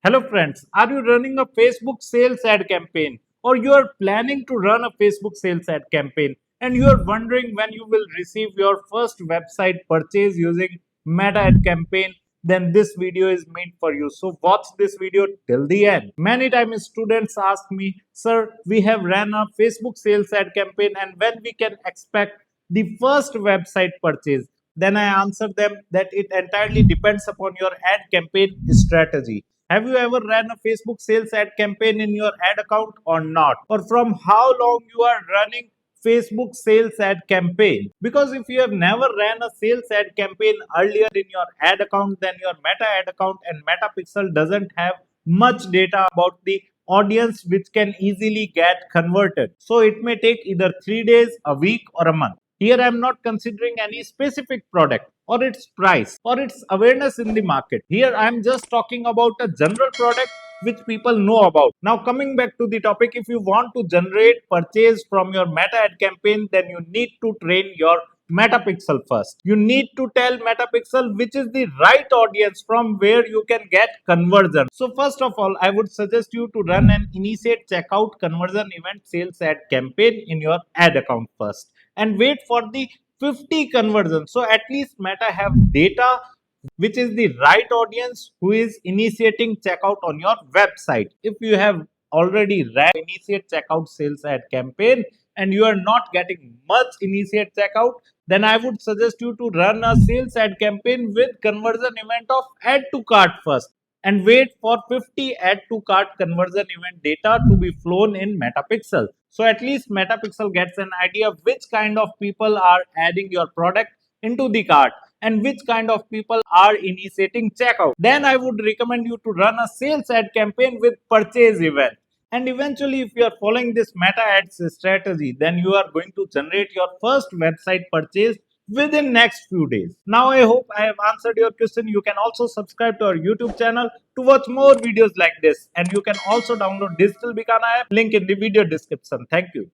Hello friends, are you running a Facebook sales ad campaign or you are planning to run a Facebook sales ad campaign and you are wondering when you will receive your first website purchase using Meta ad campaign? Then this video is made for you. So watch this video till the end. Many times students ask me, sir, we have ran a Facebook sales ad campaign and when we can expect the first website purchase? Then I answer them that it entirely depends upon your ad campaign strategy. Have you ever ran a Facebook sales ad campaign in your ad account or not? Or from how long you are running Facebook sales ad campaign? Because if you have never ran a sales ad campaign earlier in your ad account, then your Meta ad account and Meta Pixel doesn't have much data about the audience which can easily get converted. So it may take either 3 days, a week or a month. Here I am not considering any specific product or its price or its awareness in the market. Here I am just talking about a general product which people know about. Now coming back to the topic, if you want to generate purchase from your Meta ad campaign, then you need to train your Metapixel first. You need to tell Metapixel which is the right audience from where you can get conversion. So first of all, I would suggest you to run an initiate checkout conversion event sales ad campaign in your ad account first and wait for the 50 conversions. So at least Meta have data which is the right audience who is initiating checkout on your website. If you have already ran initiate checkout sales ad campaign and you are not getting much initiate checkout, then I would suggest you to run a sales ad campaign with conversion event of add to cart first and wait for 50 add to cart conversion event data to be flown in Metapixel. So at least Metapixel gets an idea of which kind of people are adding your product into the cart and which kind of people are initiating checkout. Then I would recommend you to run a sales ad campaign with purchase event. And eventually, if you are following this Meta ads strategy, then you are going to generate your first website purchase within next few days. Now I hope I have answered your question. You can also subscribe to our YouTube channel to watch more videos like this, and you can also download Digital Bikana app, link in the video description. Thank you.